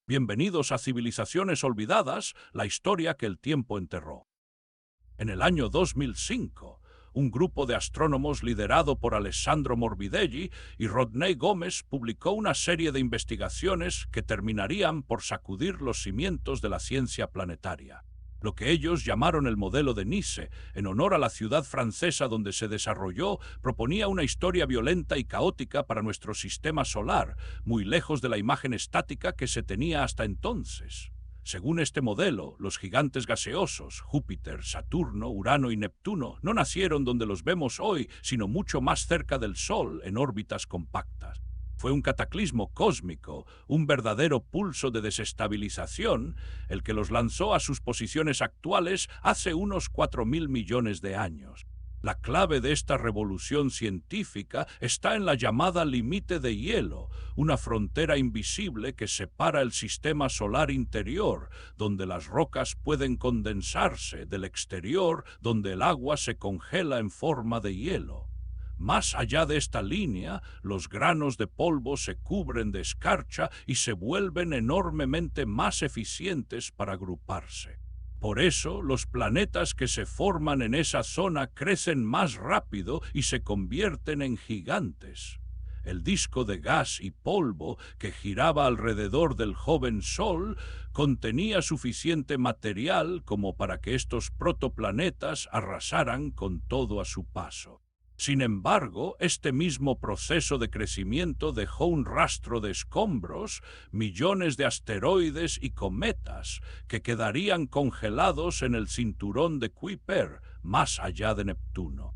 Bienvenidos a Civilizaciones Olvidadas, la historia que el tiempo enterró. En el año 2005, un grupo de astrónomos liderado por Alessandro Morbidelli y Rodney Gómez publicó una serie de investigaciones que terminarían por sacudir los cimientos de la ciencia planetaria. Lo que ellos llamaron el modelo de Nice, en honor a la ciudad francesa donde se desarrolló, proponía una historia violenta y caótica para nuestro sistema solar, muy lejos de la imagen estática que se tenía hasta entonces. Según este modelo, los gigantes gaseosos, Júpiter, Saturno, Urano y Neptuno, no nacieron donde los vemos hoy, sino mucho más cerca del Sol, en órbitas compactas. Fue un cataclismo cósmico, un verdadero pulso de desestabilización, el que los lanzó a sus posiciones actuales hace unos 4.000 millones de años. La clave de esta revolución científica está en la llamada límite de hielo, una frontera invisible que separa el sistema solar interior, donde las rocas pueden condensarse, del exterior, donde el agua se congela en forma de hielo. Más allá de esta línea, los granos de polvo se cubren de escarcha y se vuelven enormemente más eficientes para agruparse. Por eso, los planetas que se forman en esa zona crecen más rápido y se convierten en gigantes. El disco de gas y polvo que giraba alrededor del joven Sol contenía suficiente material como para que estos protoplanetas arrasaran con todo a su paso. Sin embargo, este mismo proceso de crecimiento dejó un rastro de escombros, millones de asteroides y cometas que quedarían congelados en el cinturón de Kuiper, más allá de Neptuno.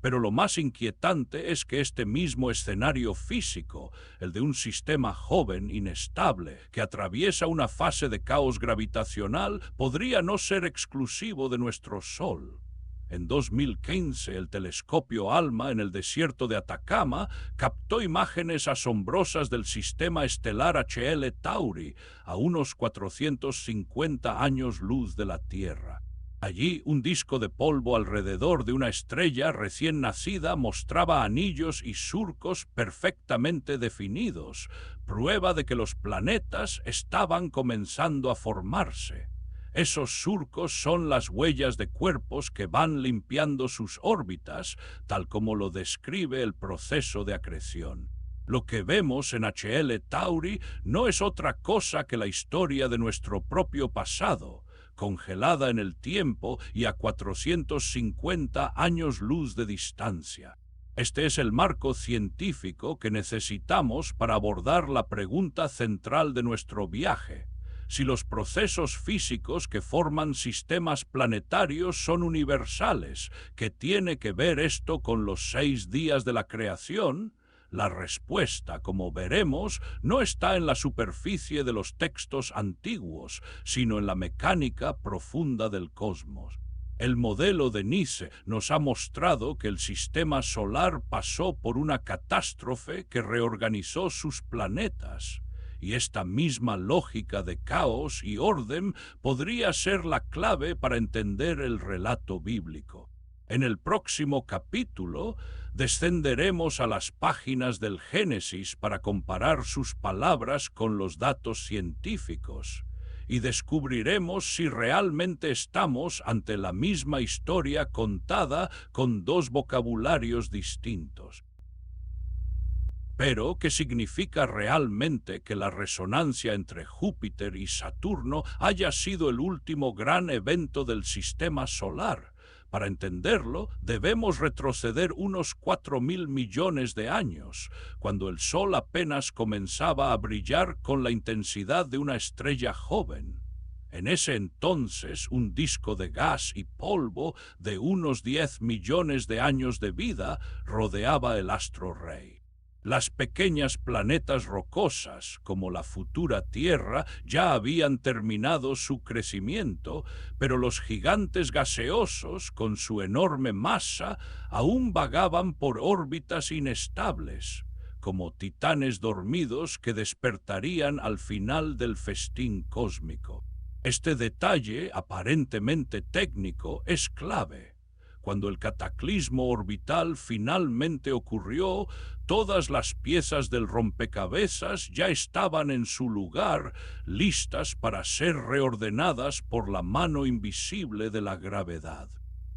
Pero lo más inquietante es que este mismo escenario físico, el de un sistema joven, inestable, que atraviesa una fase de caos gravitacional, podría no ser exclusivo de nuestro Sol. En 2015, el telescopio ALMA en el desierto de Atacama captó imágenes asombrosas del sistema estelar HL Tauri a unos 450 años luz de la Tierra. Allí, un disco de polvo alrededor de una estrella recién nacida mostraba anillos y surcos perfectamente definidos, prueba de que los planetas estaban comenzando a formarse. Esos surcos son las huellas de cuerpos que van limpiando sus órbitas, tal como lo describe el proceso de acreción. Lo que vemos en HL Tauri no es otra cosa que la historia de nuestro propio pasado, congelada en el tiempo y a 450 años luz de distancia. Este es el marco científico que necesitamos para abordar la pregunta central de nuestro viaje: si los procesos físicos que forman sistemas planetarios son universales. ¿Qué tiene que ver esto con los 6 días de la creación? La respuesta, como veremos, no está en la superficie de los textos antiguos, sino en la mecánica profunda del cosmos. El modelo de Nice nos ha mostrado que el sistema solar pasó por una catástrofe que reorganizó sus planetas. Y esta misma lógica de caos y orden podría ser la clave para entender el relato bíblico. En el próximo capítulo descenderemos a las páginas del Génesis para comparar sus palabras con los datos científicos y descubriremos si realmente estamos ante la misma historia contada con dos vocabularios distintos. Pero, ¿qué significa realmente que la resonancia entre Júpiter y Saturno haya sido el último gran evento del sistema solar? Para entenderlo, debemos retroceder unos 4.000 millones de años, cuando el Sol apenas comenzaba a brillar con la intensidad de una estrella joven. En ese entonces, un disco de gas y polvo de unos 10 millones de años de vida rodeaba el astro rey. Las pequeñas planetas rocosas, como la futura Tierra, ya habían terminado su crecimiento, pero los gigantes gaseosos, con su enorme masa, aún vagaban por órbitas inestables, como titanes dormidos que despertarían al final del festín cósmico. Este detalle, aparentemente técnico, es clave. Cuando el cataclismo orbital finalmente ocurrió, todas las piezas del rompecabezas ya estaban en su lugar, listas para ser reordenadas por la mano invisible de la gravedad.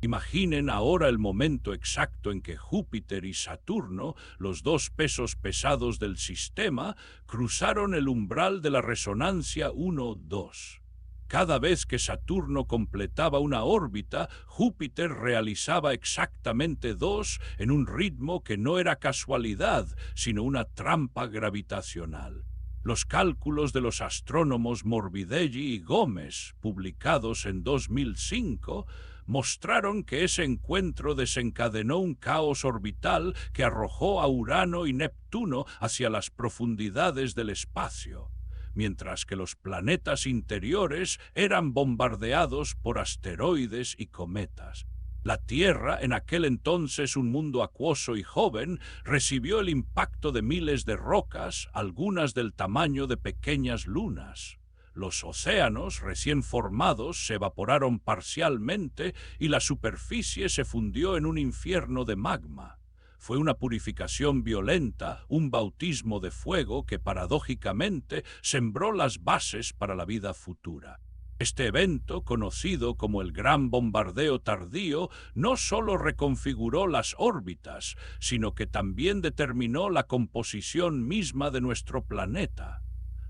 Imaginen ahora el momento exacto en que Júpiter y Saturno, los dos pesos pesados del sistema, cruzaron el umbral de la resonancia 1-2. Cada vez que Saturno completaba una órbita, Júpiter realizaba exactamente 2 en un ritmo que no era casualidad, sino una trampa gravitacional. Los cálculos de los astrónomos Morbidelli y Gómez, publicados en 2005, mostraron que ese encuentro desencadenó un caos orbital que arrojó a Urano y Neptuno hacia las profundidades del espacio, mientras que los planetas interiores eran bombardeados por asteroides y cometas. La Tierra, en aquel entonces un mundo acuoso y joven, recibió el impacto de miles de rocas, algunas del tamaño de pequeñas lunas. Los océanos, recién formados, se evaporaron parcialmente y la superficie se fundió en un infierno de magma. Fue una purificación violenta, un bautismo de fuego que paradójicamente sembró las bases para la vida futura. Este evento, conocido como el Gran Bombardeo Tardío, no solo reconfiguró las órbitas, sino que también determinó la composición misma de nuestro planeta.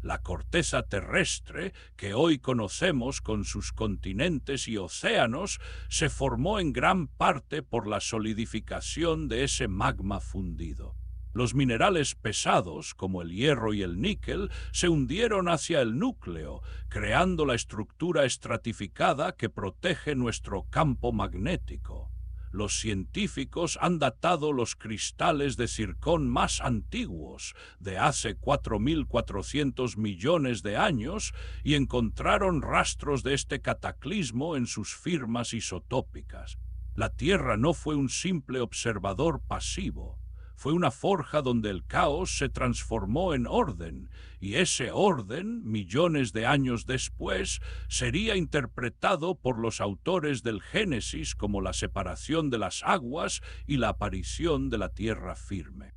La corteza terrestre, que hoy conocemos con sus continentes y océanos, se formó en gran parte por la solidificación de ese magma fundido. Los minerales pesados, como el hierro y el níquel, se hundieron hacia el núcleo, creando la estructura estratificada que protege nuestro campo magnético. Los científicos han datado los cristales de circón más antiguos, de hace 4.400 millones de años, y encontraron rastros de este cataclismo en sus firmas isotópicas. La Tierra no fue un simple observador pasivo. Fue una forja donde el caos se transformó en orden, y ese orden, millones de años después, sería interpretado por los autores del Génesis como la separación de las aguas y la aparición de la tierra firme.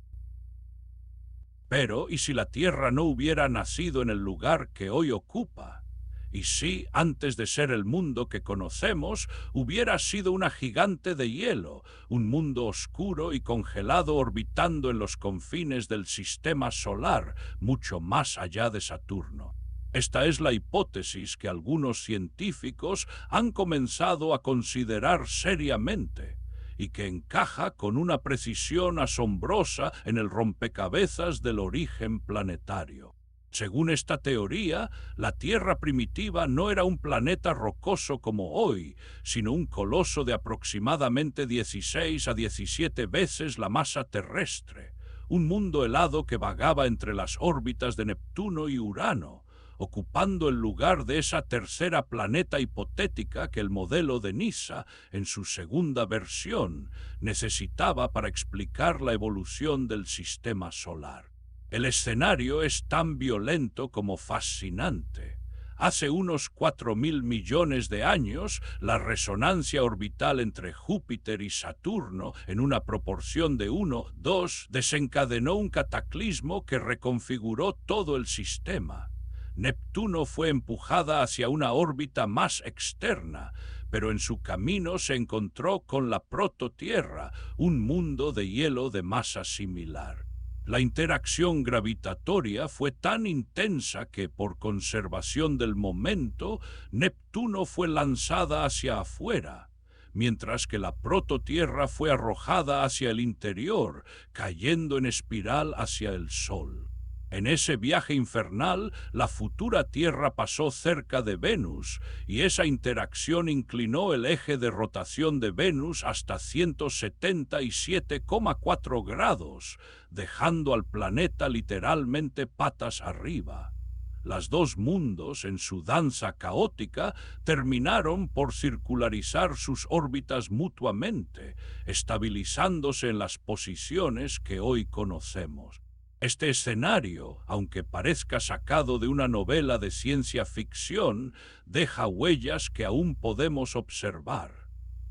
Pero, ¿y si la Tierra no hubiera nacido en el lugar que hoy ocupa? Y si, antes de ser el mundo que conocemos, hubiera sido una gigante de hielo, un mundo oscuro y congelado orbitando en los confines del sistema solar, mucho más allá de Saturno. Esta es la hipótesis que algunos científicos han comenzado a considerar seriamente, y que encaja con una precisión asombrosa en el rompecabezas del origen planetario. Según esta teoría, la Tierra primitiva no era un planeta rocoso como hoy, sino un coloso de aproximadamente 16 a 17 veces la masa terrestre, un mundo helado que vagaba entre las órbitas de Neptuno y Urano, ocupando el lugar de esa tercera planeta hipotética que el modelo de NISA, en su segunda versión, necesitaba para explicar la evolución del sistema solar. El escenario es tan violento como fascinante. Hace unos 4.000 millones de años, la resonancia orbital entre Júpiter y Saturno, en una proporción de 1-2, desencadenó un cataclismo que reconfiguró todo el sistema. Neptuno fue empujada hacia una órbita más externa, pero en su camino se encontró con la prototierra, un mundo de hielo de masa similar. La interacción gravitatoria fue tan intensa que, por conservación del momento, Neptuno fue lanzada hacia afuera, mientras que la prototierra fue arrojada hacia el interior, cayendo en espiral hacia el Sol. En ese viaje infernal, la futura Tierra pasó cerca de Venus, y esa interacción inclinó el eje de rotación de Venus hasta 177,4 grados, dejando al planeta literalmente patas arriba. Los dos mundos, en su danza caótica, terminaron por circularizar sus órbitas mutuamente, estabilizándose en las posiciones que hoy conocemos. Este escenario, aunque parezca sacado de una novela de ciencia ficción, deja huellas que aún podemos observar.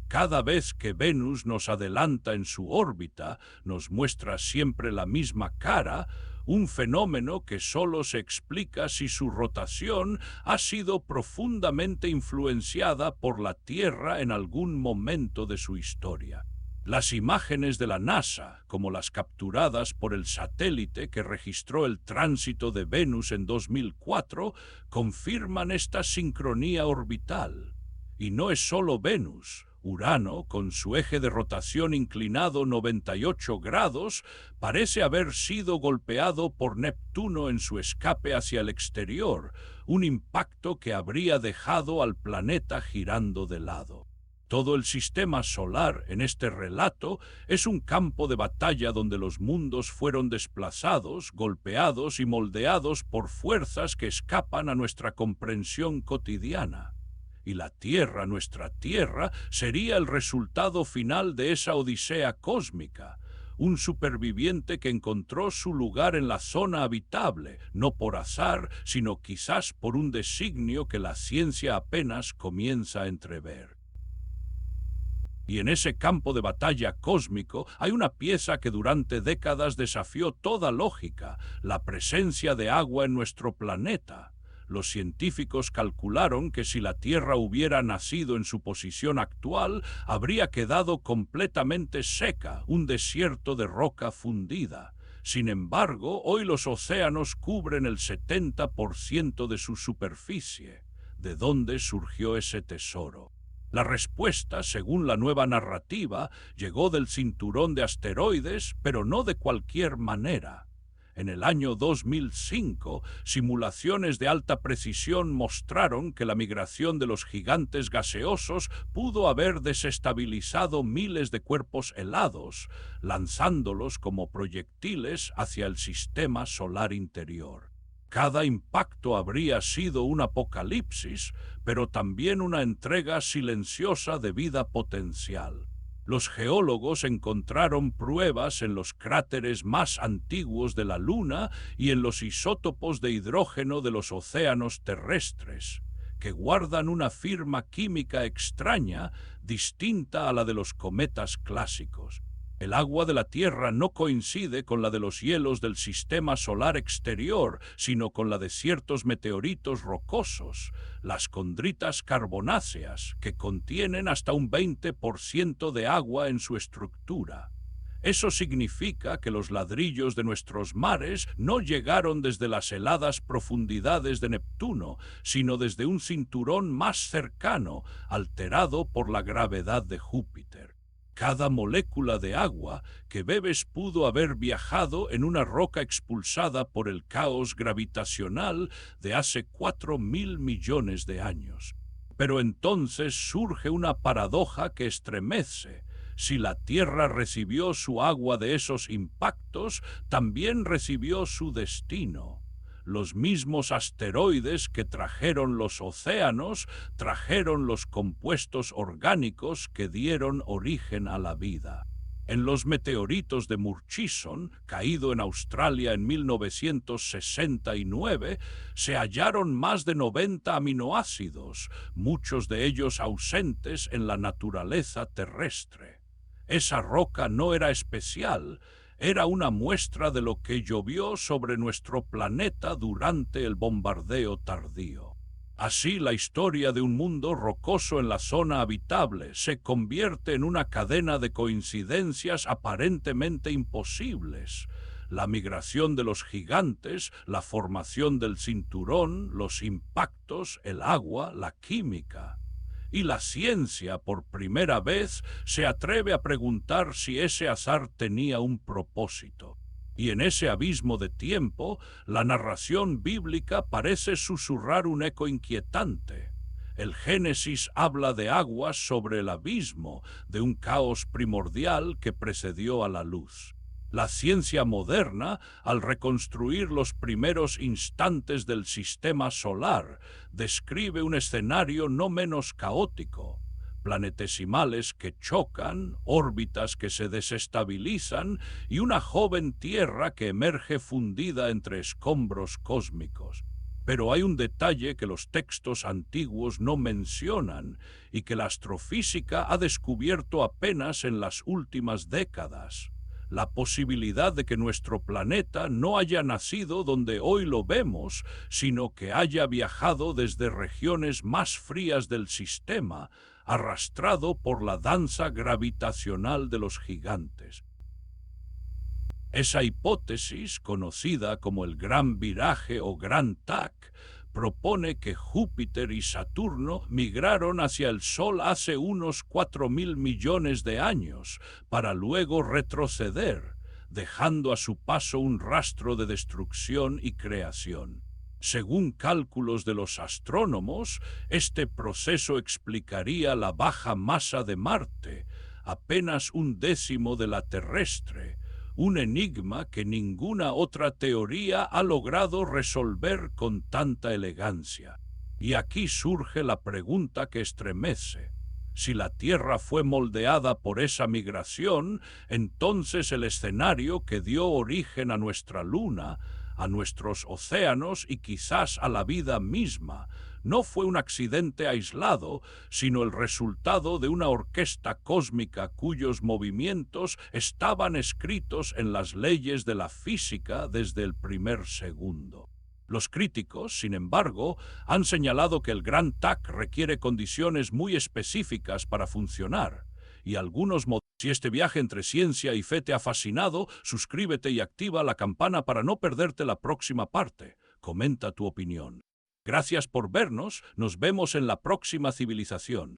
Cada vez que Venus nos adelanta en su órbita, nos muestra siempre la misma cara, un fenómeno que solo se explica si su rotación ha sido profundamente influenciada por la Tierra en algún momento de su historia. Las imágenes de la NASA, como las capturadas por el satélite que registró el tránsito de Venus en 2004, confirman esta sincronía orbital. Y no es solo Venus. Urano, con su eje de rotación inclinado 98 grados, parece haber sido golpeado por Neptuno en su escape hacia el exterior, un impacto que habría dejado al planeta girando de lado. Todo el sistema solar en este relato es un campo de batalla donde los mundos fueron desplazados, golpeados y moldeados por fuerzas que escapan a nuestra comprensión cotidiana. Y la Tierra, nuestra Tierra, sería el resultado final de esa odisea cósmica, un superviviente que encontró su lugar en la zona habitable, no por azar, sino quizás por un designio que la ciencia apenas comienza a entrever. Y en ese campo de batalla cósmico hay una pieza que durante décadas desafió toda lógica, la presencia de agua en nuestro planeta. Los científicos calcularon que si la Tierra hubiera nacido en su posición actual, habría quedado completamente seca, un desierto de roca fundida. Sin embargo, hoy los océanos cubren el 70% de su superficie. ¿De dónde surgió ese tesoro? La respuesta, según la nueva narrativa, llegó del cinturón de asteroides, pero no de cualquier manera. En el año 2005, simulaciones de alta precisión mostraron que la migración de los gigantes gaseosos pudo haber desestabilizado miles de cuerpos helados, lanzándolos como proyectiles hacia el sistema solar interior. Cada impacto habría sido un apocalipsis, pero también una entrega silenciosa de vida potencial. Los geólogos encontraron pruebas en los cráteres más antiguos de la Luna y en los isótopos de hidrógeno de los océanos terrestres, que guardan una firma química extraña, distinta a la de los cometas clásicos. El agua de la Tierra no coincide con la de los hielos del sistema solar exterior, sino con la de ciertos meteoritos rocosos, las condritas carbonáceas, que contienen hasta un 20% de agua en su estructura. Eso significa que los ladrillos de nuestros mares no llegaron desde las heladas profundidades de Neptuno, sino desde un cinturón más cercano, alterado por la gravedad de Júpiter. Cada molécula de agua que bebes pudo haber viajado en una roca expulsada por el caos gravitacional de hace 4.000 millones de años. Pero entonces surge una paradoja que estremece. Si la Tierra recibió su agua de esos impactos, también recibió su destino. Los mismos asteroides que trajeron los océanos, trajeron los compuestos orgánicos que dieron origen a la vida. En los meteoritos de Murchison, caído en Australia en 1969, se hallaron más de 90 aminoácidos, muchos de ellos ausentes en la naturaleza terrestre. Esa roca no era especial, era una muestra de lo que llovió sobre nuestro planeta durante el bombardeo tardío. Así, la historia de un mundo rocoso en la zona habitable se convierte en una cadena de coincidencias aparentemente imposibles. La migración de los gigantes, la formación del cinturón, los impactos, el agua, la química. Y la ciencia, por primera vez, se atreve a preguntar si ese azar tenía un propósito. Y en ese abismo de tiempo, la narración bíblica parece susurrar un eco inquietante. El Génesis habla de aguas sobre el abismo, de un caos primordial que precedió a la luz. La ciencia moderna, al reconstruir los primeros instantes del sistema solar, describe un escenario no menos caótico. Planetesimales que chocan, órbitas que se desestabilizan y una joven Tierra que emerge fundida entre escombros cósmicos. Pero hay un detalle que los textos antiguos no mencionan y que la astrofísica ha descubierto apenas en las últimas décadas: la posibilidad de que nuestro planeta no haya nacido donde hoy lo vemos, sino que haya viajado desde regiones más frías del sistema, arrastrado por la danza gravitacional de los gigantes. Esa hipótesis, conocida como el Gran Viraje o Gran Tac, propone que Júpiter y Saturno migraron hacia el Sol hace unos 4.000 millones de años, para luego retroceder, dejando a su paso un rastro de destrucción y creación. Según cálculos de los astrónomos, este proceso explicaría la baja masa de Marte, apenas 1/10 de la terrestre, un enigma que ninguna otra teoría ha logrado resolver con tanta elegancia. Y aquí surge la pregunta que estremece. Si la Tierra fue moldeada por esa migración, entonces el escenario que dio origen a nuestra Luna, a nuestros océanos y quizás a la vida misma, no fue un accidente aislado, sino el resultado de una orquesta cósmica cuyos movimientos estaban escritos en las leyes de la física desde el primer segundo. Los críticos, sin embargo, han señalado que el Gran Tac requiere condiciones muy específicas para funcionar, y algunos modelos. Si este viaje entre ciencia y fe te ha fascinado, suscríbete y activa la campana para no perderte la próxima parte. Comenta tu opinión. Gracias por vernos, nos vemos en la próxima civilización.